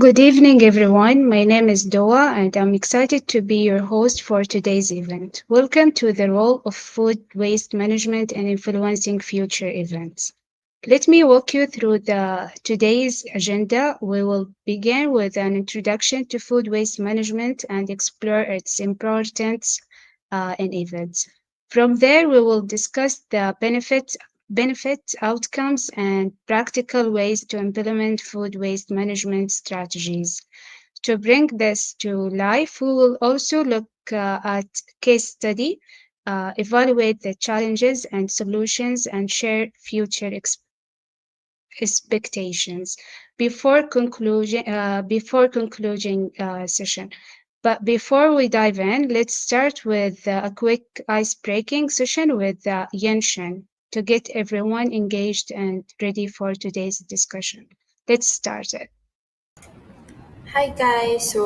Good evening, everyone. My name is Doa, and I'm excited to be your host for today's event. Welcome to the role of food waste management and influencing future events. Let me walk you through the today's agenda. We will begin with an introduction to food waste management and explore its importance in events. From there, we will discuss the benefits, outcomes, and practical ways to implement food waste management strategies. To bring this to life, we will also look at case study, evaluate the challenges and solutions, and share future expectations before concluding session. But before we dive in, let's start with a quick ice-breaking session with Yenshen to get everyone engaged and ready for today's discussion. Let's start it. Hi guys,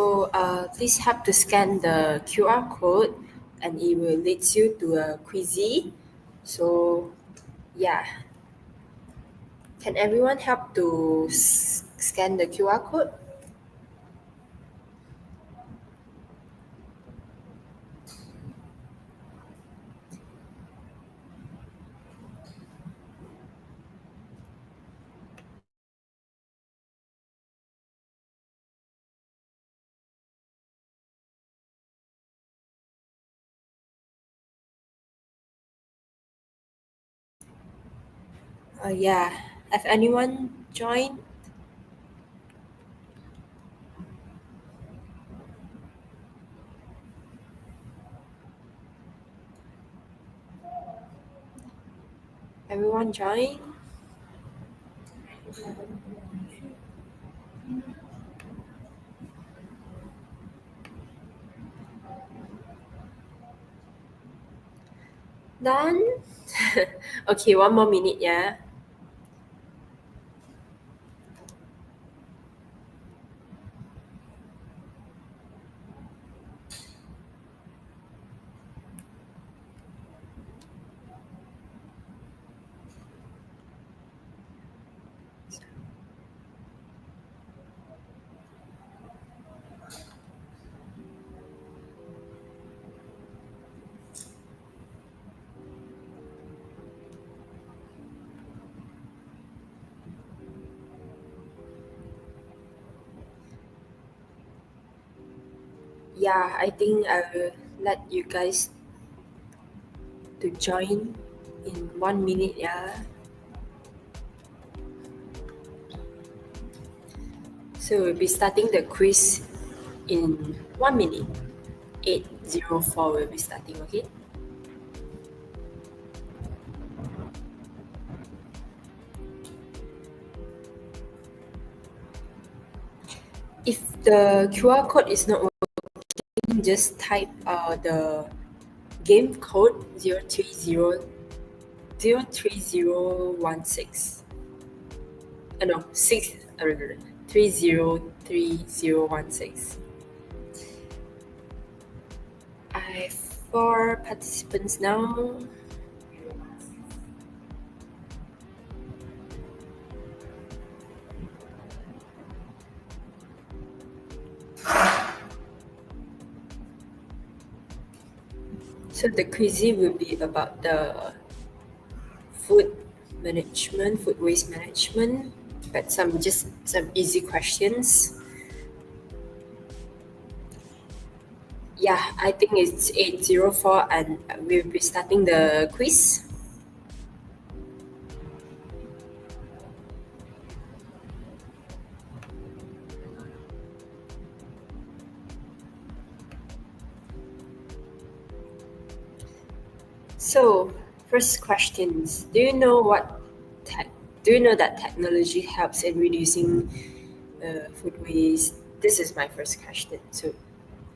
please have to scan the QR code and it will lead you to a quizy. So yeah, can everyone help to scan the QR code? Yeah, have anyone joined? Everyone join? Done? Okay, one more minute, yeah. Yeah, I think I will let you guys to join in 1 minute, yeah. So we'll be starting the quiz in 1 minute. 8:04 will be starting, okay? If the QR code is not working, just type the game code 030 no, 6 303016. I have 4 participants now. So the quiz will be about the food management, food waste management, but some easy questions. Yeah, I think it's 8:04 and we'll be starting the quiz. So, first questions. Do you know that technology helps in reducing food waste? This is my first question. So,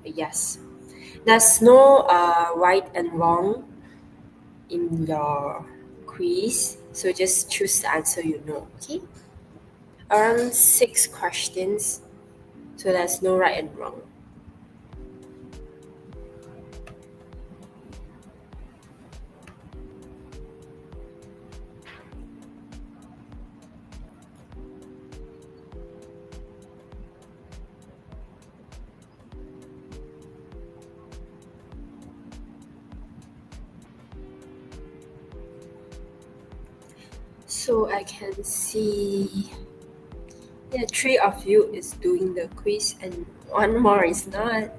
yes. There's no right and wrong in your quiz. So just choose the answer you know, okay? Around 6 questions. So there's no right and wrong. So I can see, yeah, 3 of you is doing the quiz and one more is not.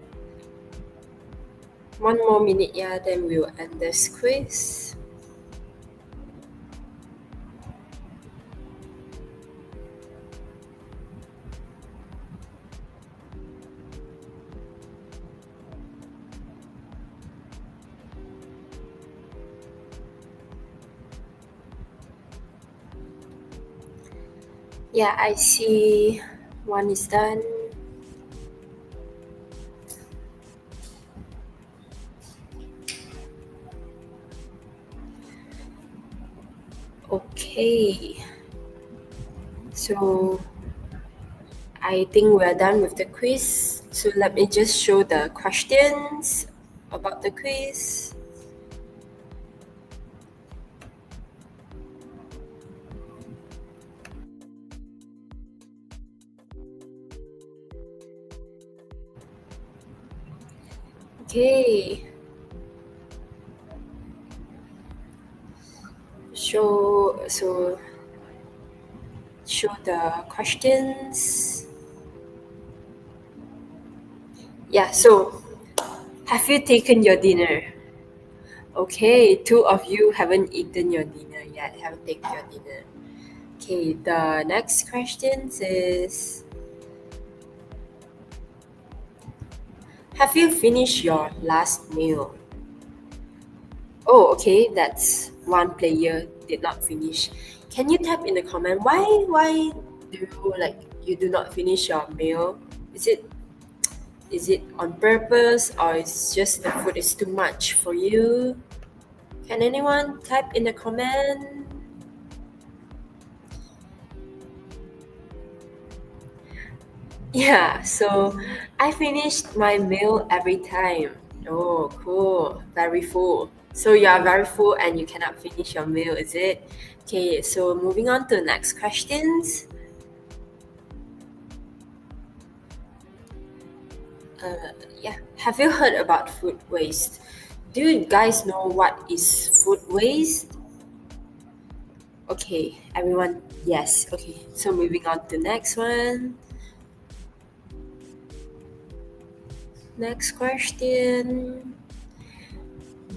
1 more minute, yeah, then we'll end this quiz. Yeah, I see one is done. Okay. So I think we're done with the quiz. So let me just show the questions about the quiz. Okay. Show the questions. Yeah, so have you taken your dinner? Okay, 2 of you haven't eaten your dinner yet, haven't taken your dinner. Okay, the next question is, have you finished your last meal? Oh, okay, that's one player did not finish. Can you type in the comment why do you do not finish your meal? Is it on purpose or it's just the food is too much for you? Can anyone type in the comment? Yeah, so I finished my meal every time. Oh, cool. Very full. So you are very full and you cannot finish your meal, is it? Okay, so moving on to the next questions. Yeah, have you heard about food waste? Do you guys know what is food waste? Okay, everyone, yes. Okay, so moving on to the next one. Next question.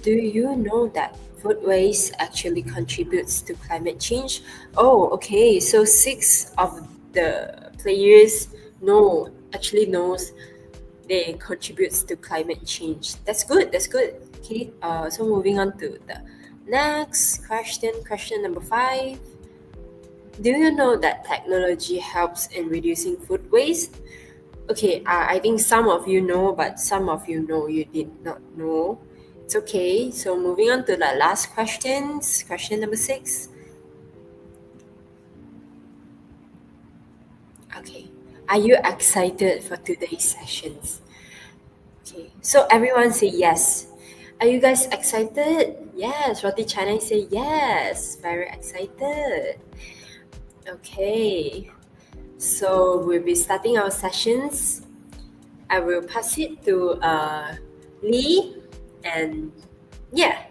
Do you know that food waste actually contributes to climate change? Oh, okay. So 6 of the players knows they contributes to climate change. That's good. That's good. Okay. So moving on to the next question. Question number 5. Do you know that technology helps in reducing food waste? Okay, I think some of you know, but some of you know you did not know. It's okay. So moving on to the last questions. Question number 6. Okay. Are you excited for today's sessions? Okay. So everyone say yes. Are you guys excited? Yes. Roti China say yes. Very excited. Okay. So we'll be starting our sessions. I will pass it to Lee and yeah,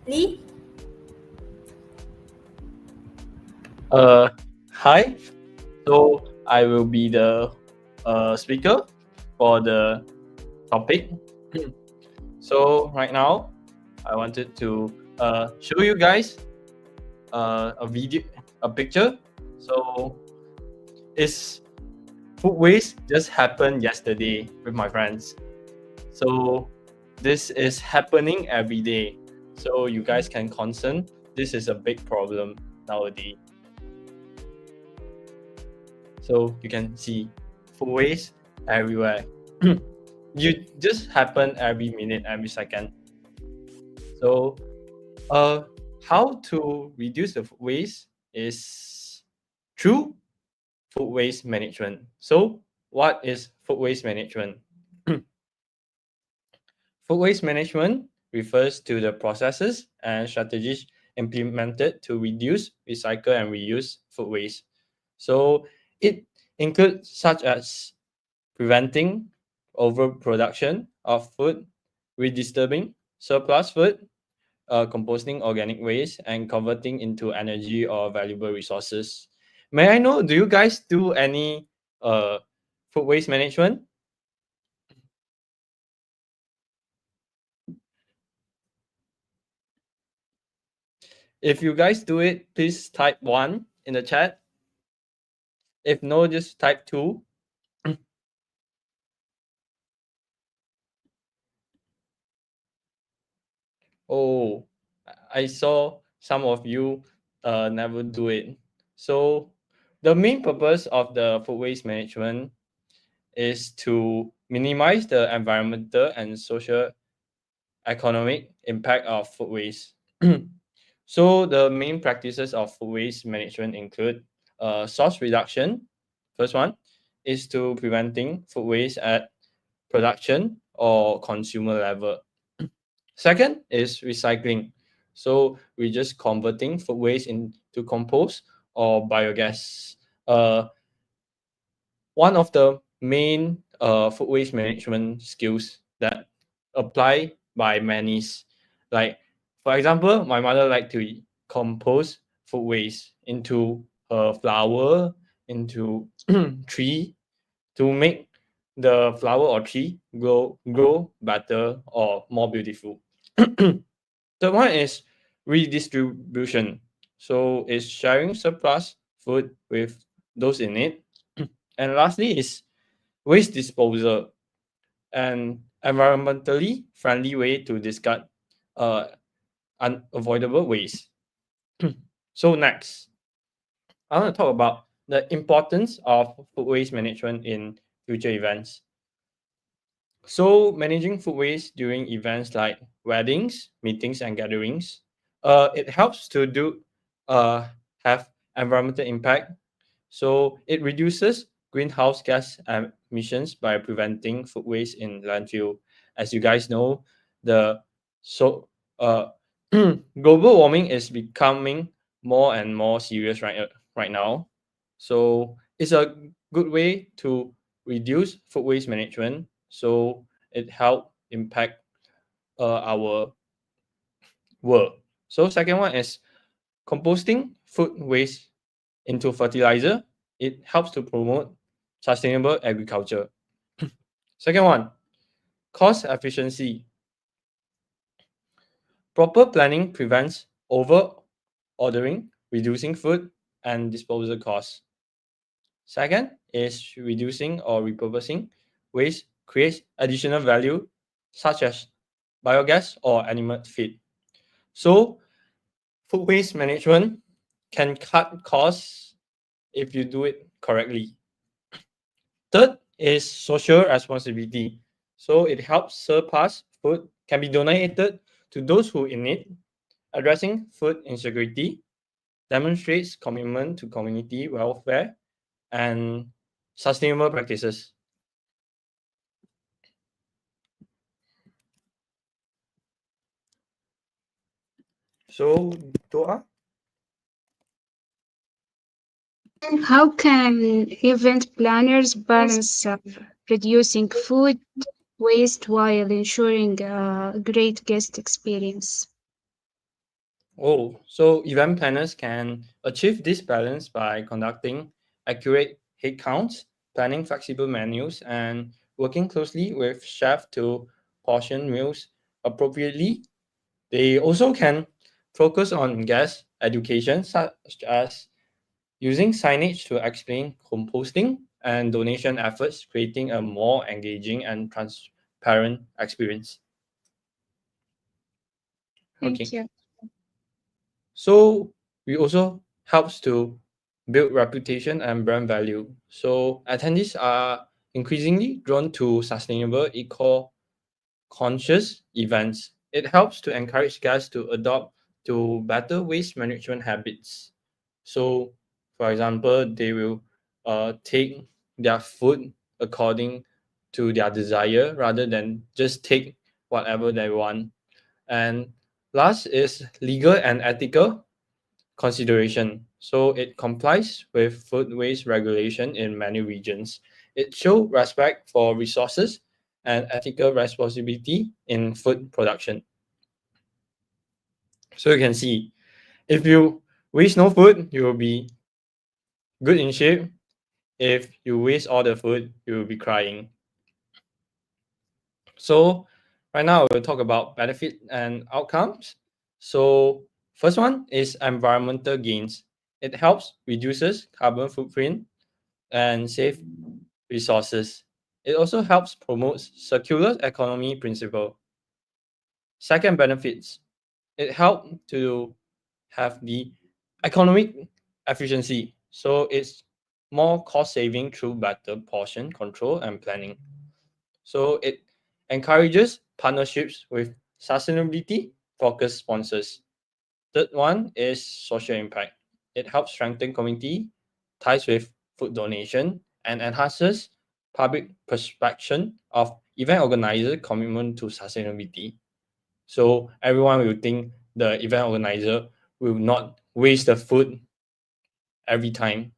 Lee. Hi. So I will be the speaker for the topic. So right now, I wanted to show you guys a picture. So it's food waste just happened yesterday with my friends. So this is happening every day. So you guys can concern. This is a big problem nowadays. So you can see food waste everywhere. You just happen every minute, every second. So how to reduce the food waste is through food waste management. So what is food waste management? Food waste management refers to the processes and strategies implemented to reduce, recycle, and reuse food waste. So it includes such as preventing overproduction of food, redistributing surplus food, composting organic waste, and converting into energy or valuable resources. May I know, do you guys do any food waste management? If you guys do it, please type 1 in the chat. If no, just type 2. Oh, I saw some of you never do it. So the main purpose of the food waste management is to minimize the environmental and social economic impact of food waste. So the main practices of food waste management include source reduction. First one is to preventing food waste at production or consumer level. Second is recycling. So we just converting food waste into compost or biogas. One of the main food waste management skills that apply by many is, like, for example, my mother like to compose food waste into her flower, into tree, to make the flower or tree grow better or more beautiful. The one is redistribution. So it's sharing surplus food with those in need. And lastly is waste disposal, an environmentally friendly way to discard uh, unavoidable waste. So next, I want to talk about the importance of food waste management in future events. So managing food waste during events like weddings, meetings, and gatherings, it helps to uh, have environmental impact. So it reduces greenhouse gas emissions by preventing food waste in landfill. As you guys know, the so global warming is becoming more and more serious right now. So it's a good way to reduce food waste management. So it help impact our world. So second one is composting food waste into fertilizer. It helps to promote sustainable agriculture. Second one, cost efficiency. Proper planning prevents over ordering, reducing food and disposal costs. Second is reducing or repurposing waste creates additional value, such as biogas or animal feed. So food waste management can cut costs if you do it correctly. Third is social responsibility. So it helps surplus food can be donated to those who in need. Addressing food insecurity demonstrates commitment to community welfare and sustainable practices. So, Doa, How can event planners balance reducing food waste while ensuring a great guest experience? so event planners can achieve this balance by conducting accurate head counts, planning flexible menus, and working closely with chefs to portion meals appropriately. They also can focus on guest education, such as using signage to explain composting and donation efforts, creating a more engaging and transparent experience. Thank Okay. you. So we also helps to build reputation and brand value. So attendees are increasingly drawn to sustainable, eco-conscious events. It helps to encourage guests to adopt to better waste management habits. So, for example, they will take their food according to their desire rather than just take whatever they want. And last is legal and ethical consideration. So it complies with food waste regulation in many regions. It shows respect for resources and ethical responsibility in food production. So you can see, if you waste no food, you will be good in shape. If you waste all the food, you will be crying. So right now we'll talk about benefit and outcomes. So first one is environmental gains. It helps reduces carbon footprint and save resources. It also helps promotes circular economy principle. Second benefits, it helps to have the economic efficiency. So it's more cost saving through better portion control and planning. So it encourages partnerships with sustainability focused sponsors. Third one is social impact. It helps strengthen community ties with food donation and enhances public perception of event organizer commitment to sustainability. So everyone will think the event organizer will not waste the food every time.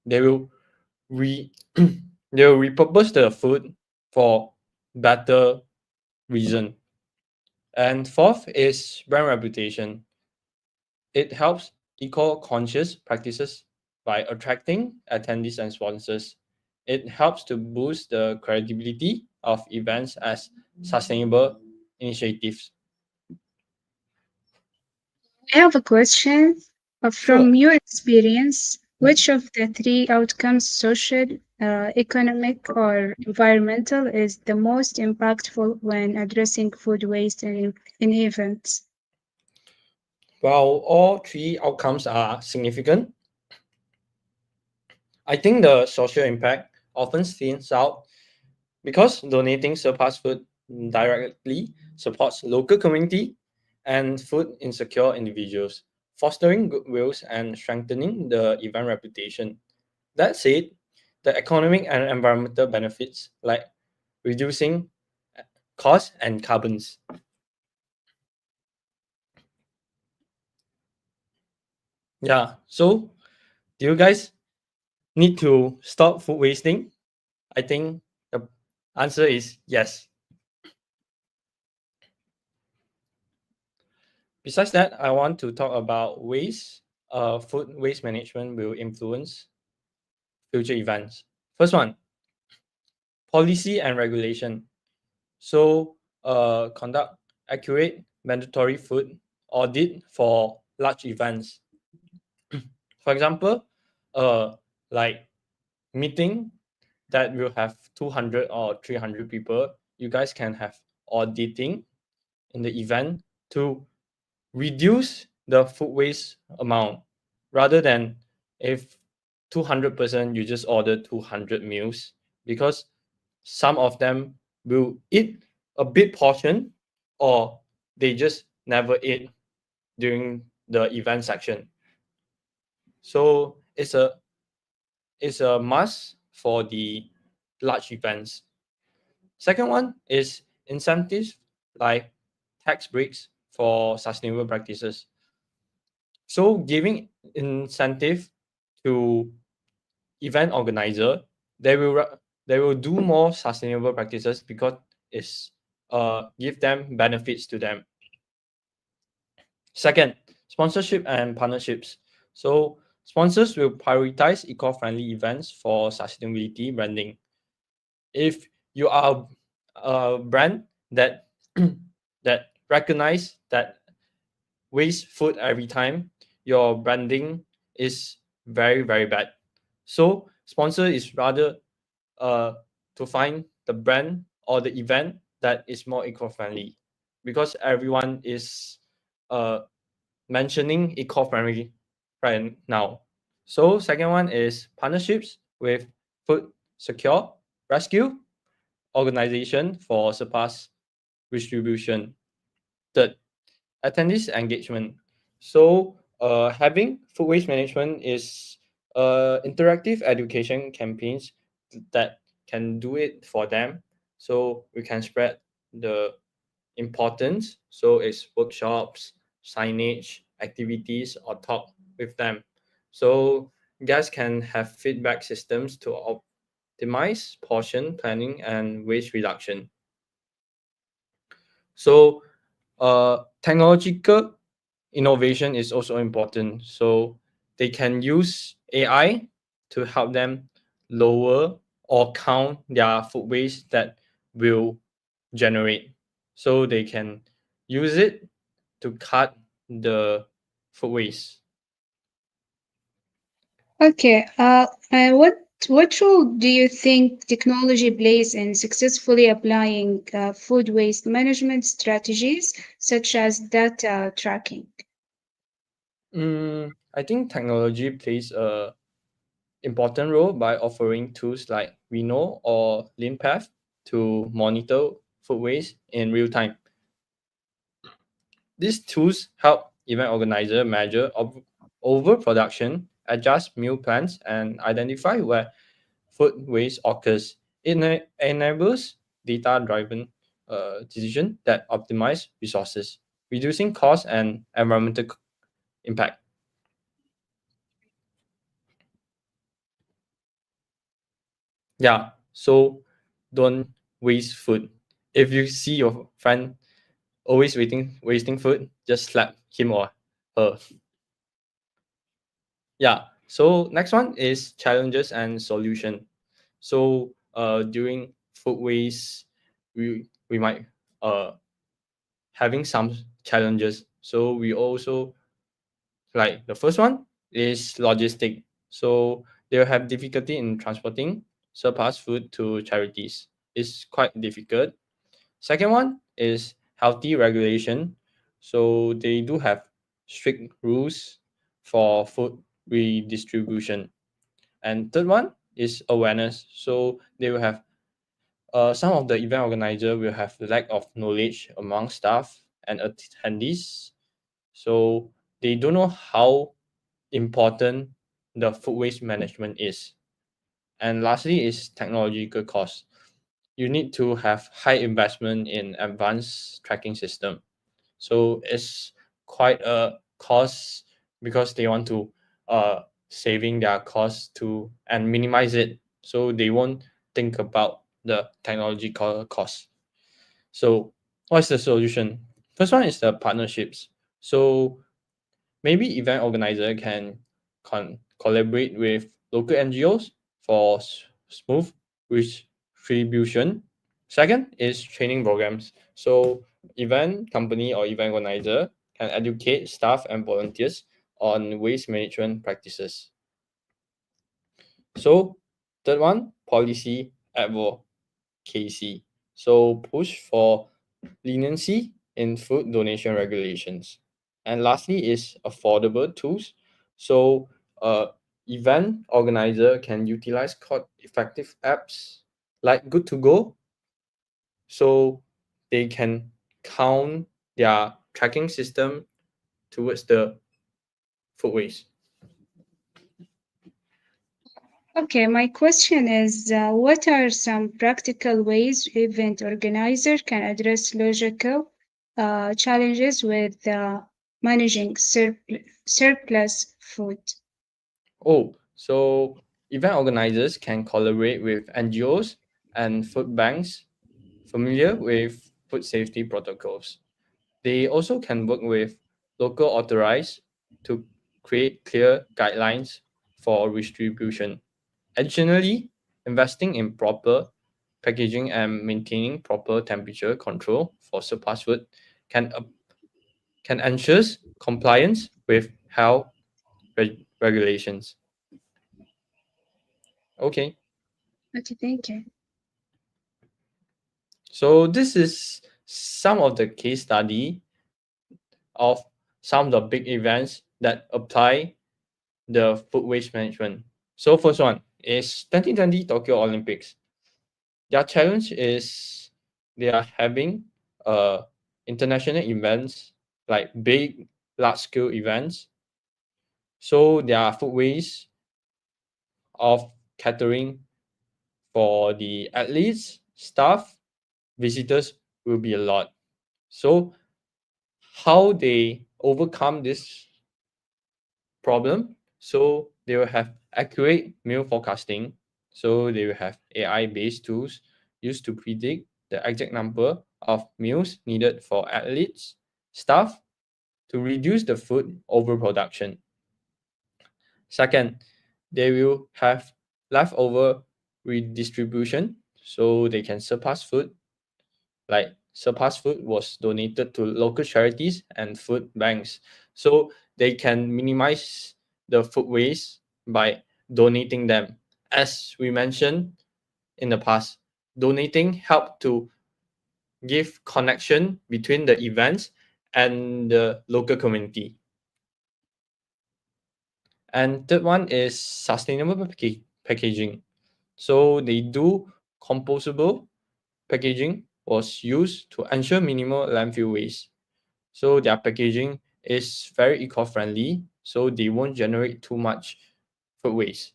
They will re they will repurpose the food for better reason. And fourth is brand reputation. It helps eco-conscious practices by attracting attendees and sponsors. It helps to boost the credibility of events as sustainable initiatives. I have a question. Sure. From your experience, which of the three outcomes, social, economic, or environmental, is the most impactful when addressing food waste in events? While all three outcomes are significant, I think the social impact often stands out because donating surplus food directly supports local community and food insecure individuals, fostering goodwills and strengthening the event reputation. That said, the economic and environmental benefits like reducing costs and carbons. Yeah, so do you guys need to stop food wasting? I think the answer is yes. Besides that, I want to talk about waste. Food waste management will influence future events. First one, policy and regulation. So, conduct accurate mandatory food audit for large events. For example, uh, like meeting that will have 200 or 300 people, you guys can have auditing in the event to reduce the food waste amount rather than if 200% you just order 200 meals because some of them will eat a big portion or they just never eat during the event section. So it's a must for the large events. Second one is incentives like tax breaks for sustainable practices. So giving incentive to event organizer, they will do more sustainable practices because it's give them benefits to them. Second, sponsorship and partnerships. So sponsors will prioritize eco-friendly events for sustainability branding. If you are a brand that that recognize that waste food every time, your branding is very very bad. So sponsor is rather uh to find the brand or the event that is more eco-friendly because everyone is uh mentioning eco-friendly right now. So second one is partnerships with food secure rescue organization for surpass distribution. Third, attendees engagement. So having food waste management is interactive education campaigns that can do it for them. So we can spread the importance. So it's workshops, signage, activities, or talk with them. So guys can have feedback systems to optimize portion planning and waste reduction. So technological innovation is also important. So they can use AI to help them lower or count their food waste that will generate. So they can use it to cut the food waste. Okay. What role do you think technology plays in successfully applying food waste management strategies such as data tracking? I think technology plays a important role by offering tools like Reno or LeanPath to monitor food waste in real time. These tools help event organizer measure overproduction, adjust meal plans, and identify where food waste occurs. It enables data-driven decision that optimize resources, reducing cost and environmental impact. Yeah, so don't waste food. If you see your friend always wasting food, just slap him or her. Yeah. So next one is challenges and solution. So during food waste, we might having some challenges. So we also like the first one is logistic. So they'll have difficulty in transporting surplus food to charities. It's quite difficult. Second one is healthy regulation. So they do have strict rules for food redistribution. And third one is awareness. So they will have some of the event organizer will have lack of knowledge among staff and attendees. So they don't know how important the food waste management is. And lastly is technological cost. You need to have high investment in advanced tracking system. So it's quite a cost because they want to saving their cost to and minimize it. So they won't think about the technological cost. So what's the solution? First one is the partnerships. So maybe event organizer can collaborate with local NGOs for smooth distribution. Second is training programs. So event company or event organizer can educate staff and volunteers on waste management practices. So third one, policy advocacy. So push for leniency in food donation regulations. And lastly is affordable tools. So event organizer can utilize cost effective apps like Good to Go, so they can count their tracking system towards the food waste. Okay, my question is what are some practical ways event organizer can address logical challenges with managing surplus food? Oh, so event organizers can collaborate with NGOs and food banks familiar with food safety protocols. They also can work with local authorized to create clear guidelines for distribution. Additionally, investing in proper packaging and maintaining proper temperature control for surplus food can can ensure compliance with health regulations. Okay, Okay, thank you. so this is some of the case study of some of the big events that apply the food waste management. So first one is 2020 Tokyo Olympics. Their challenge is they are having international events like big large scale events. So their food waste of catering for the athletes, staff, visitors will be a lot. So how they overcome this problem? So they will have accurate meal forecasting. So they will have AI based tools used to predict the exact number of meals needed for athletes, staff to reduce the food overproduction. Second, they will have leftover redistribution so they can surplus food. Like surplus food was donated to local charities and food banks. So they can minimize the food waste by donating them. As we mentioned in the past, donating help to give connection between the events and the local community. And third one is sustainable packaging. So they do compostable packaging was used to ensure minimal landfill waste. So their packaging is very eco-friendly, so they won't generate too much food waste.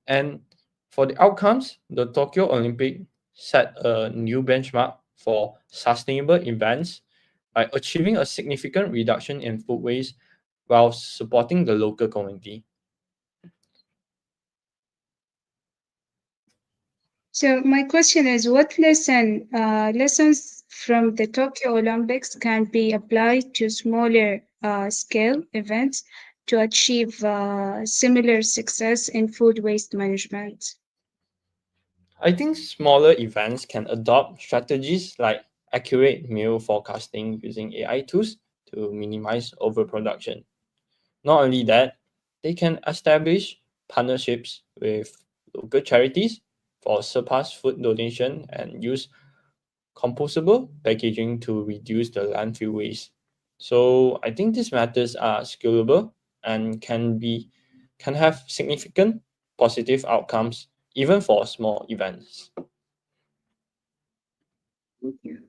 And for the outcomes, the Tokyo Olympic set a new benchmark for sustainable events by achieving a significant reduction in food waste while supporting the local community. So my question is, what lessons from the Tokyo Olympics can be applied to smaller scale events to achieve similar success in food waste management? I think smaller events can adopt strategies like accurate meal forecasting using AI tools to minimize overproduction. Not only that, they can establish partnerships with local charities for surplus food donation and use compostable packaging to reduce the landfill waste. So I think these methods are scalable and can have significant positive outcomes even for small events. Thank you.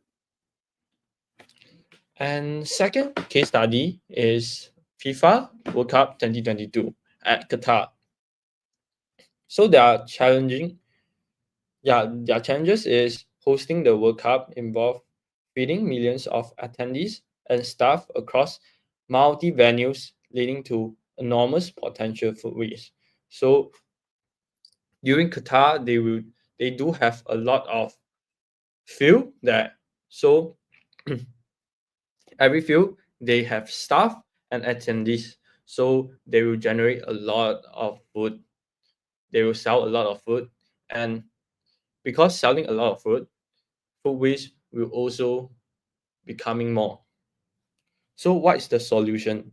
And second case study is FIFA World Cup 2022 at Qatar. So their challenges is hosting the World Cup involve feeding millions of attendees and staff across multi venues, leading to enormous potential food waste. So during Qatar, they do have a lot of field that so every field they have staff and attendees, so they will generate a lot of food. They will sell a lot of food, and because selling a lot of food waste will also becoming more. So what is the solution?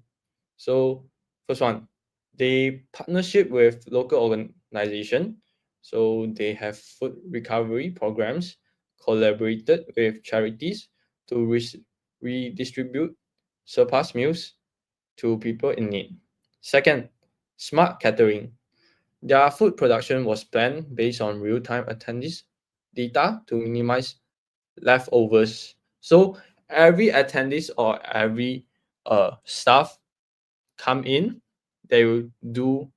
So first one, they partnership with local organization. So they have food recovery programs, collaborated with charities to redistribute surplus meals to people in need. Second, smart catering. Their food production was planned based on real-time attendees data to minimize leftovers. So every attendees or every staff come in, they will do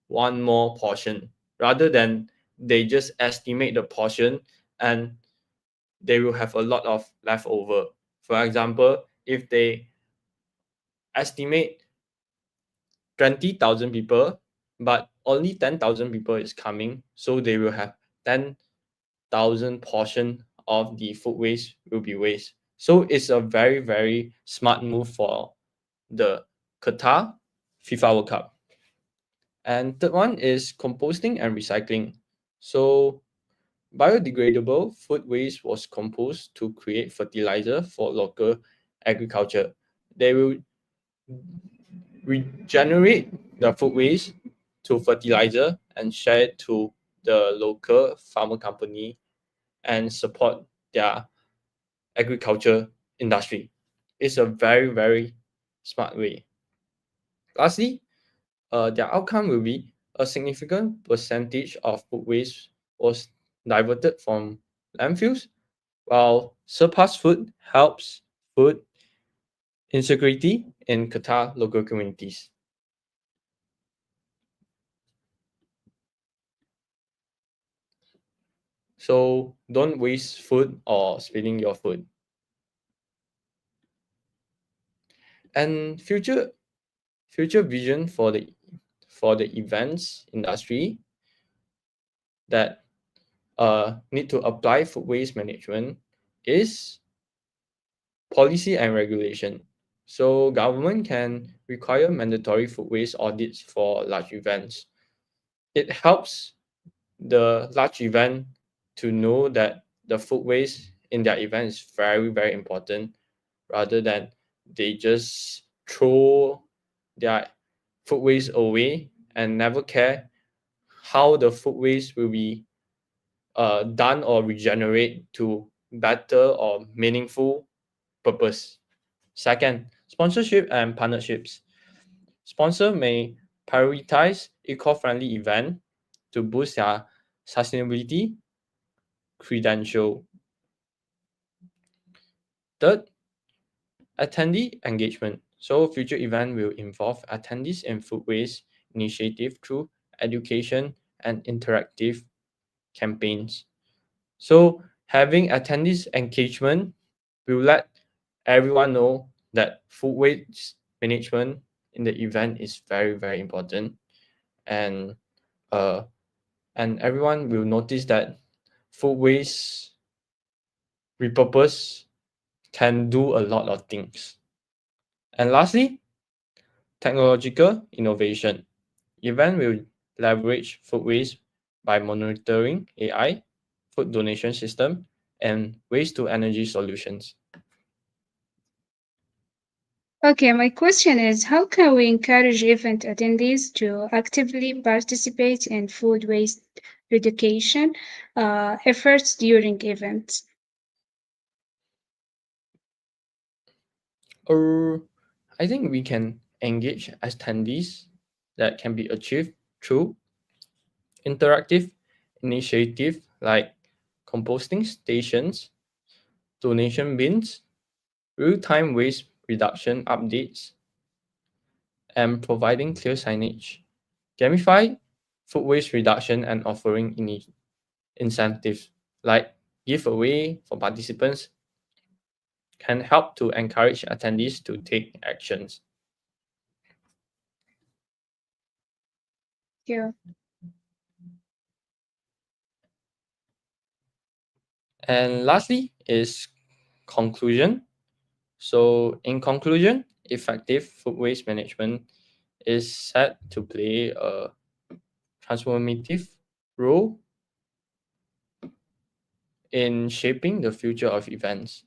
one more portion rather than they just estimate the portion and they will have a lot of leftover. For example, if they estimate 20,000 people, but only 10,000 people is coming, so they will have 10,000 portion of the food waste will be waste. So it's a very, very smart move for the Qatar FIFA World Cup. And third one is composting and recycling. So biodegradable food waste was composed to create fertilizer for local agriculture. They will regenerate the food waste to fertilizer and share it to the local farmer company and support their agriculture industry. It's a very, very smart way. Lastly, their outcome will be a significant percentage of food waste was diverted from landfills, while surplus food helps food insecurity in Qatar local communities. So don't waste food or spilling your food. And future vision for the events industry that need to apply food waste management is policy and regulation. So government can require mandatory food waste audits for large events. It helps the large event to know that the food waste in their event is very, very important rather than they just throw their food waste away and never care how the food waste will be done or regenerate to better or meaningful purpose. Second, sponsorship and partnerships. Sponsor may prioritize eco-friendly event to boost their sustainability credential. Third, attendee engagement. So future event will involve attendees in food waste initiative through education and interactive campaigns. So having attendees engagement will let everyone know that food waste management in the event is very, very important. And uh and everyone will notice that food waste repurpose can do a lot of things. And lastly, technological innovation. Event will leverage food waste by monitoring AI, food donation system, and waste to energy solutions. Okay, my question is how can we encourage event attendees to actively participate in food waste reduction efforts during events? Or I think we can engage attendees that can be achieved through interactive initiative like composting stations, donation bins, real-time waste reduction updates, and providing clear signage. Gamify food waste reduction and offering incentives like giveaway for participants can help to encourage attendees to take actions. Yeah. And lastly is conclusion. So in conclusion, effective food waste management is set to play a transformative role in shaping the future of events.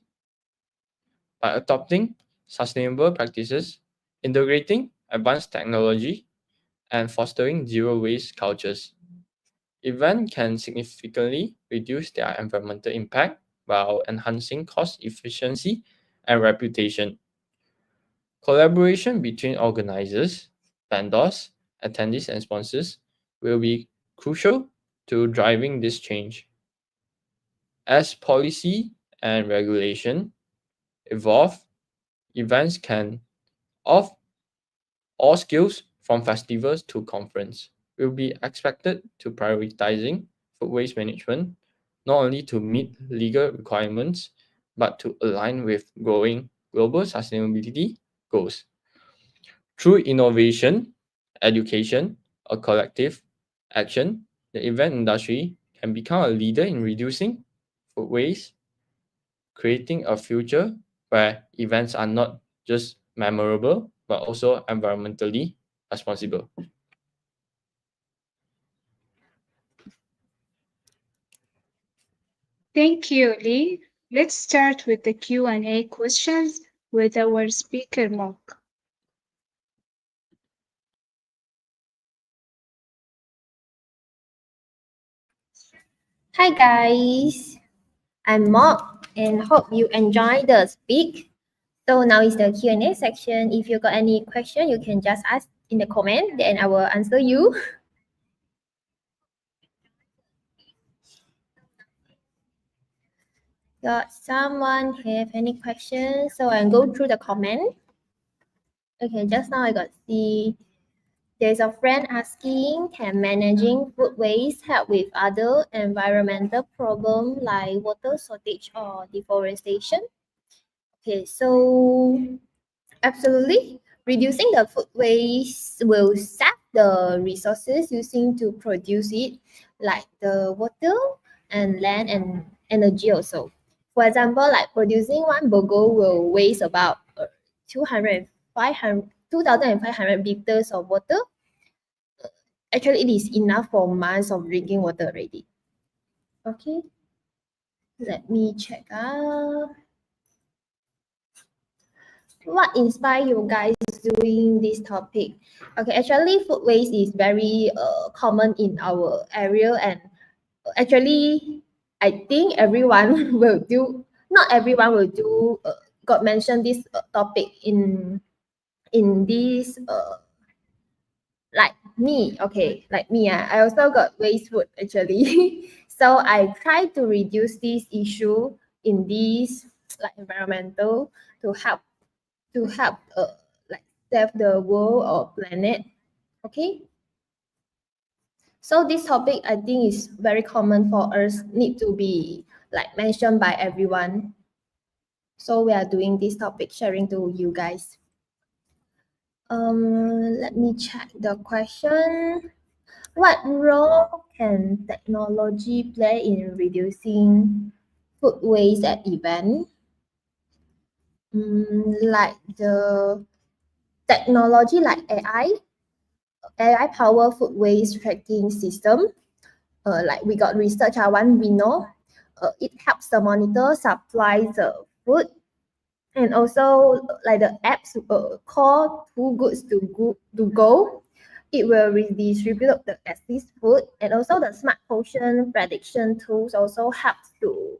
By adopting sustainable practices, integrating advanced technology, and fostering zero waste cultures, events can significantly reduce their environmental impact while enhancing cost efficiency and reputation. Collaboration between organizers, vendors, attendees, and sponsors will be crucial to driving this change. As policy and regulation evolve, events can of all skills from festivals to conference will be expected to prioritizing food waste management not only to meet legal requirements but to align with growing global sustainability goals. Through innovation, education, or collective action, the event industry can become a leader in reducing food waste, creating a future where events are not just memorable but also environmentally responsible. Thank you, Lee. Let's start with the Q&A questions with our speaker Mark. Hi guys, I'm Mok and hope you enjoy the speak. So now is the Q&A section. If you got any question, you can just ask in the comment, then I will answer you. Got someone have any questions? So I'll go through the comment. Okay, just now I got see there's a friend asking, can managing food waste help with other environmental problems like water shortage or deforestation? Okay, so absolutely. Reducing the food waste will save the resources using to produce it, like the water and land and energy also. For example, like producing one burger will waste about 2,500 liters of water. Actually, it is enough for months of drinking water already. Okay, let me check out. What inspired you guys doing this topic? Okay, actually, food waste is very common in our area, and actually, I think everyone will do. Not everyone will do. Got mentioned this topic in this like me. Okay, like me. I also got waste food actually. So I try to reduce this issue in this like environmental to help like save the world or planet. Okay, so this topic I think is very common for us, need to be like mentioned by everyone. So we are doing this topic sharing to you guys. Let me check the question. What role can technology play in reducing food waste at event? Like the technology like AI power food waste tracking system. Like we got research one we know. It helps to monitor supplies of food, and also like the apps call Too Goods to go. It will redistribute the excess food, and also the smart portion prediction tools also helps to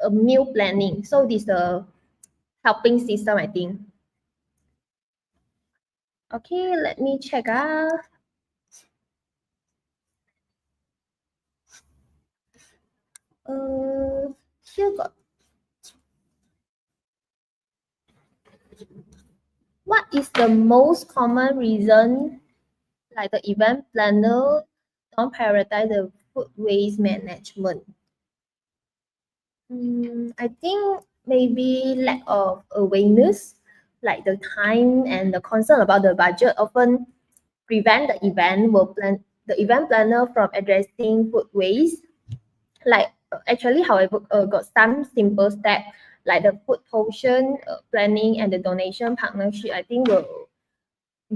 a meal planning. So this is a helping system, I think. Okay, let me check out. Here got. What is the most common reason like the event planner don't prioritize the food waste management? I think maybe lack of awareness, like the time and the concern about the budget often prevent the event planner from addressing food waste. Like actually, however, got some simple steps like the food portion planning and the donation partnership. I think will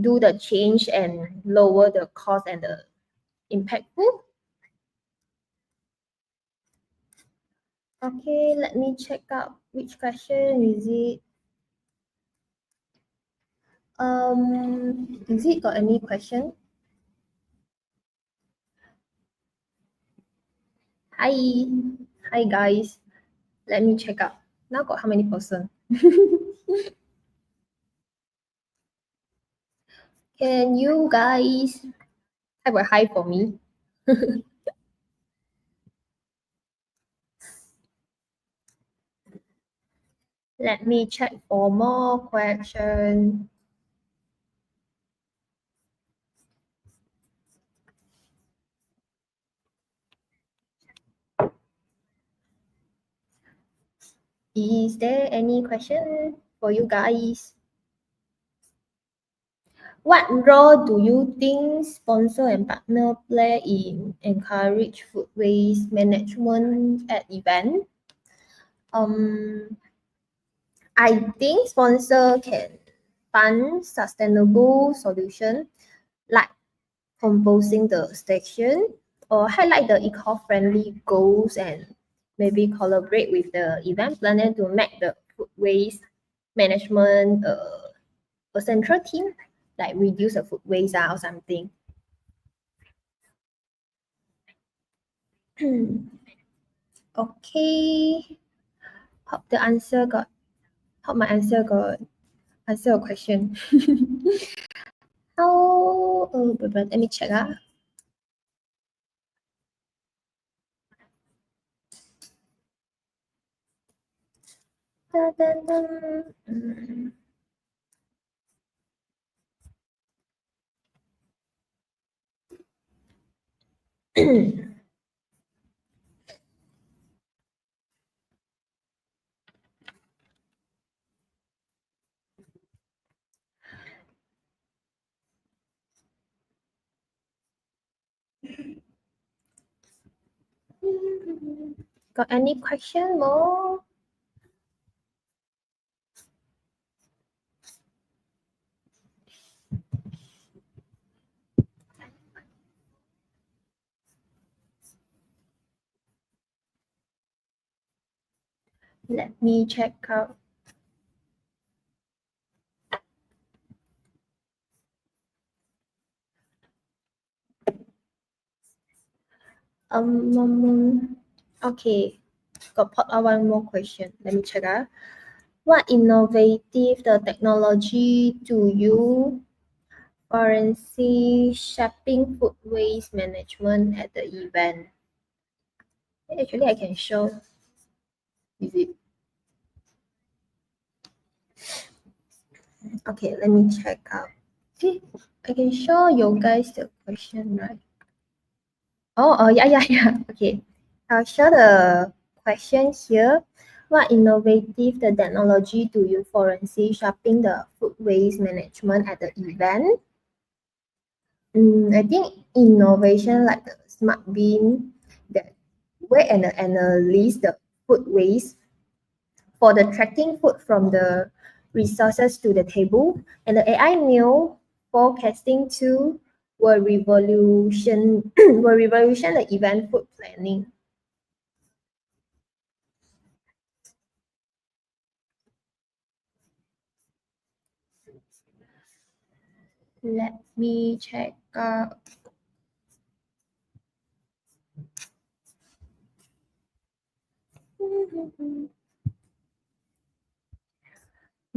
do the change and lower the cost and the impactful. Okay, let me check out which question is it. Is it got any question? Hi guys. Let me check out. Now got how many person? Can you guys have a hi for me? Let me check for more questions. Is there any question for you guys? What role do you think sponsor and partner play in encourage food waste management at event? I think sponsor can fund sustainable solution like composing the station or highlight the eco-friendly goals and maybe collaborate with the event planner to make the food waste management a central team, like reduce the food waste or something. Okay. Hope my answer got answer your question. How but let me check. Dun, dun, dun. Got any question more? Let me check out. Okay, got one more question. Let me check out. What innovative the technology do you foresee shaping food waste management at the event? Actually, I can show. Is it? Okay, let me check out. Okay, I can show you guys the question, right? Yeah. Okay, I'll show the question here. What innovative the technology do you foresee shaping the food waste management at the event? I think innovation like the smart bin that weigh and analyze the food waste for the tracking food from the resources to the table, and the AI meal forecasting tool will revolution will revolution the event food planning. Let me check out.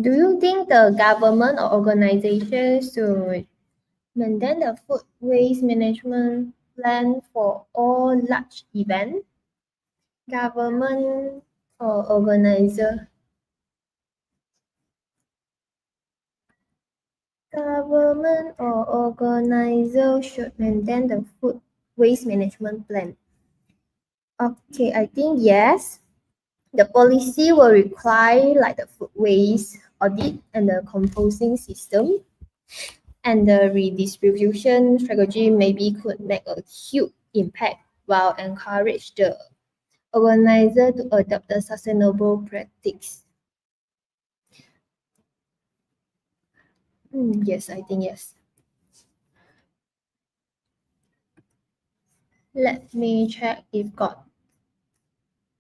Do you think the government or organizations should maintain the food waste management plan for all large events? Government or organizer? Government or organizer should maintain the food waste management plan. Okay, I think yes. The policy will require like the food waste audit and the composting system, and the redistribution strategy maybe could make a huge impact while encourage the organizer to adopt the sustainable practice. Yes, I think yes. Let me check if got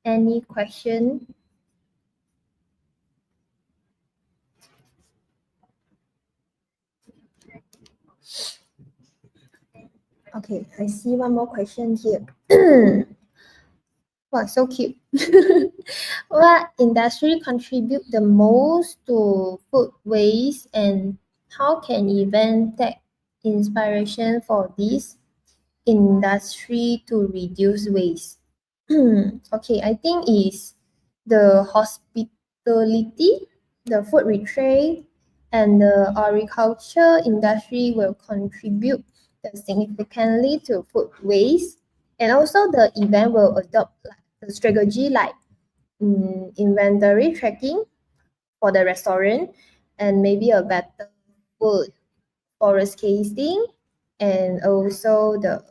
any question. Okay, I see one more question here. Wow, so cute. What industry contribute the most to food waste, and how can event take inspiration for this industry to reduce waste? Okay, I think is the hospitality, the food retail, and the agriculture industry will contribute significantly to food waste. And also the event will adopt like the strategy like inventory tracking for the restaurant, and maybe a better food forest casting, and also the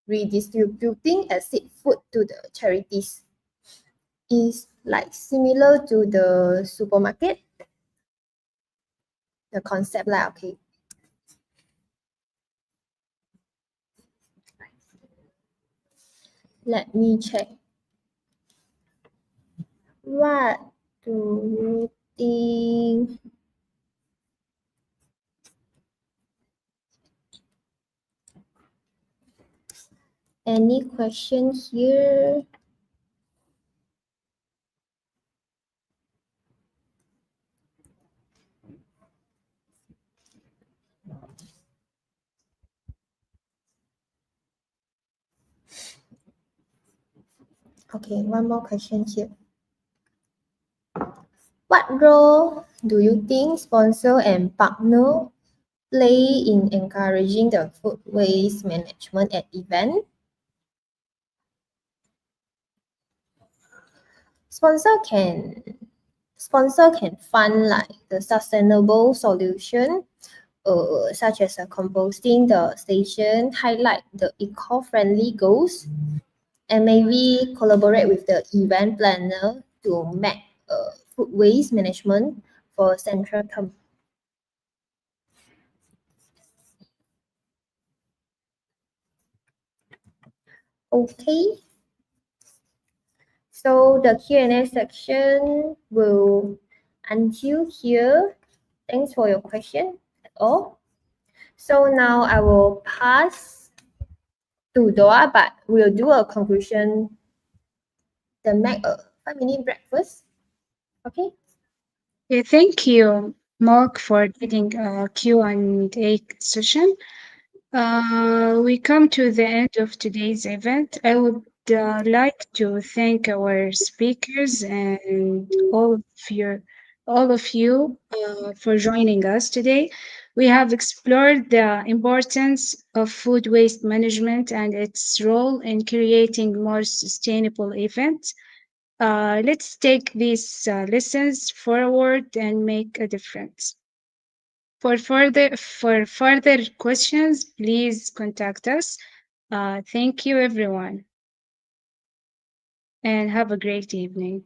redistributing acid food to the charities is like similar to the supermarket, the concept lah. Okay. Let me check. What do you think? Any question here? Okay, one more question here. What role do you think sponsor and partner play in encouraging the food waste management at event? Sponsor can fund like the sustainable solution, such as composting the station, highlight the eco-friendly goals, and maybe collaborate with the event planner to map food waste management for central term. Okay. So So the Q&A section will until here. Thanks for your question at all. So now I will pass to Doa, but we'll do a conclusion. Then make a 5-minute breakfast. Okay. Okay, thank you, Mark, for leading a Q&A session. We come to the end of today's event. I would like to thank our speakers and all of you for joining us today. We have explored the importance of food waste management and its role in creating more sustainable events. Let's take these lessons forward and make a difference. For further questions, please contact us. Thank you, everyone, and have a great evening.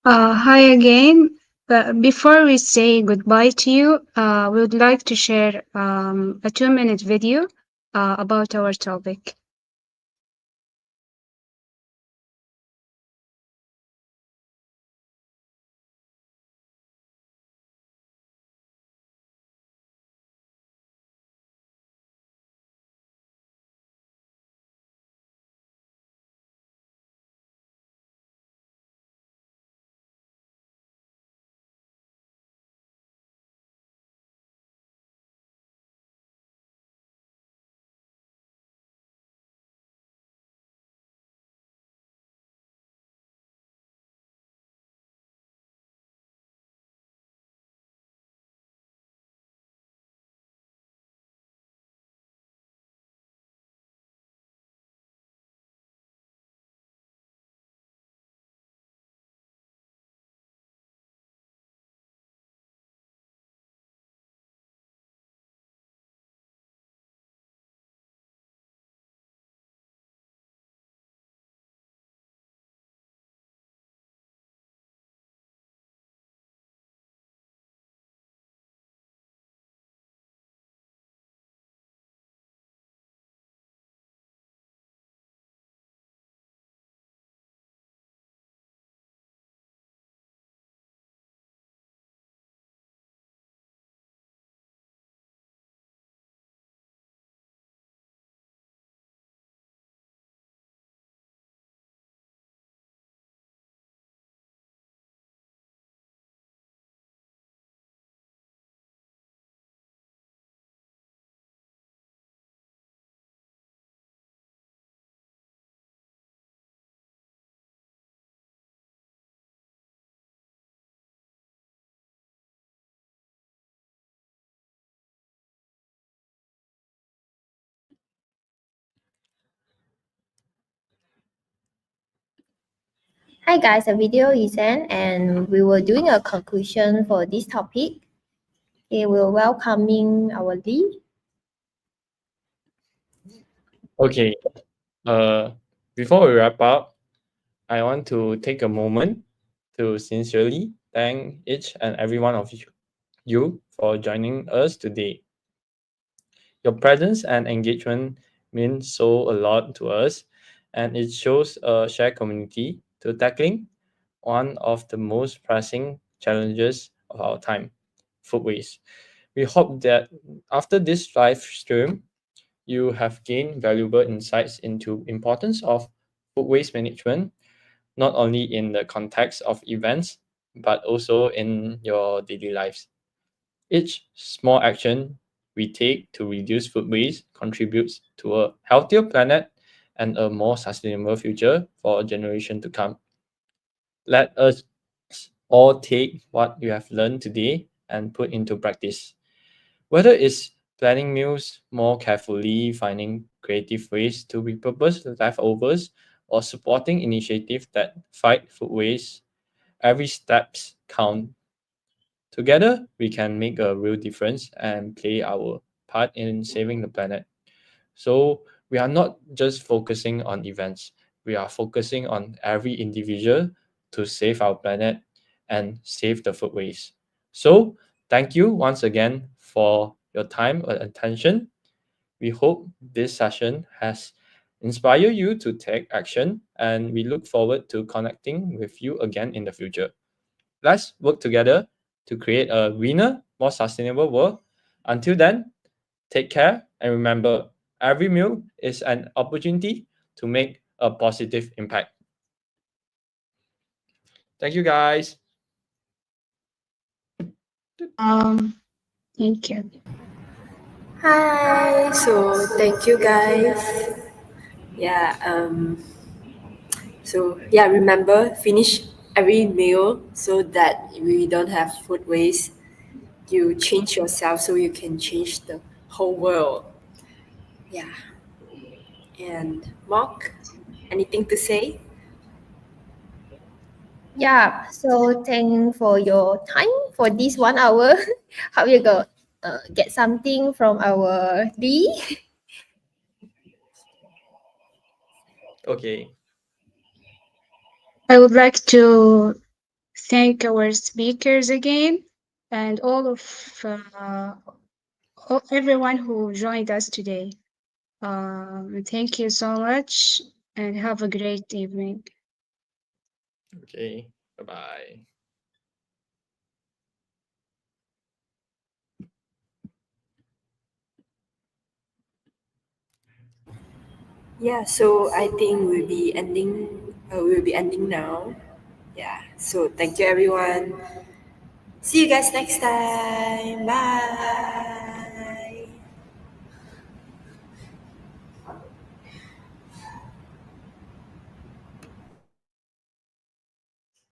Hi again. Before we say goodbye to you, we would like to share a 2-minute video about our topic. Hi guys, the video is end and we were doing a conclusion for this topic. Okay, we're welcoming our Lee. Okay. Before we wrap up, I want to take a moment to sincerely thank each and every one of you for joining us today. Your presence and engagement mean so a lot to us, and it shows a shared community to tackling one of the most pressing challenges of our time, food waste. We hope that after this live stream, you have gained valuable insights into importance of food waste management, not only in the context of events, but also in your daily lives. Each small action we take to reduce food waste contributes to a healthier planet and a more sustainable future for a generation to come. Let us all take what you have learned today and put into practice. Whether it's planning meals more carefully, finding creative ways to repurpose the leftovers, or supporting initiatives that fight food waste, every steps count. Together, we can make a real difference and play our part in saving the planet. So, we are not just focusing on events, we are focusing on every individual to save our planet and save the food waste. So, thank you once again for your time and attention. We hope this session has inspired you to take action, and we look forward to connecting with you again in the future. Let's work together to create a greener, more sustainable world. Until then, take care and remember every meal is an opportunity to make a positive impact. Thank you, guys. Thank you. Hi. So thank you guys. Yeah. So yeah, remember finish every meal so that we don't have food waste. You change yourself so you can change the whole world. Yeah. And Mark, anything to say? Yeah, so thank for your time for this 1 hour. Hope you get something from our Lee. Okay. I would like to thank our speakers again and all of everyone who joined us today. Thank you so much and have a great evening. Okay, bye bye. Yeah, so I think we'll be ending. We'll be ending now. Yeah. So thank you, everyone. See you guys next time. Bye.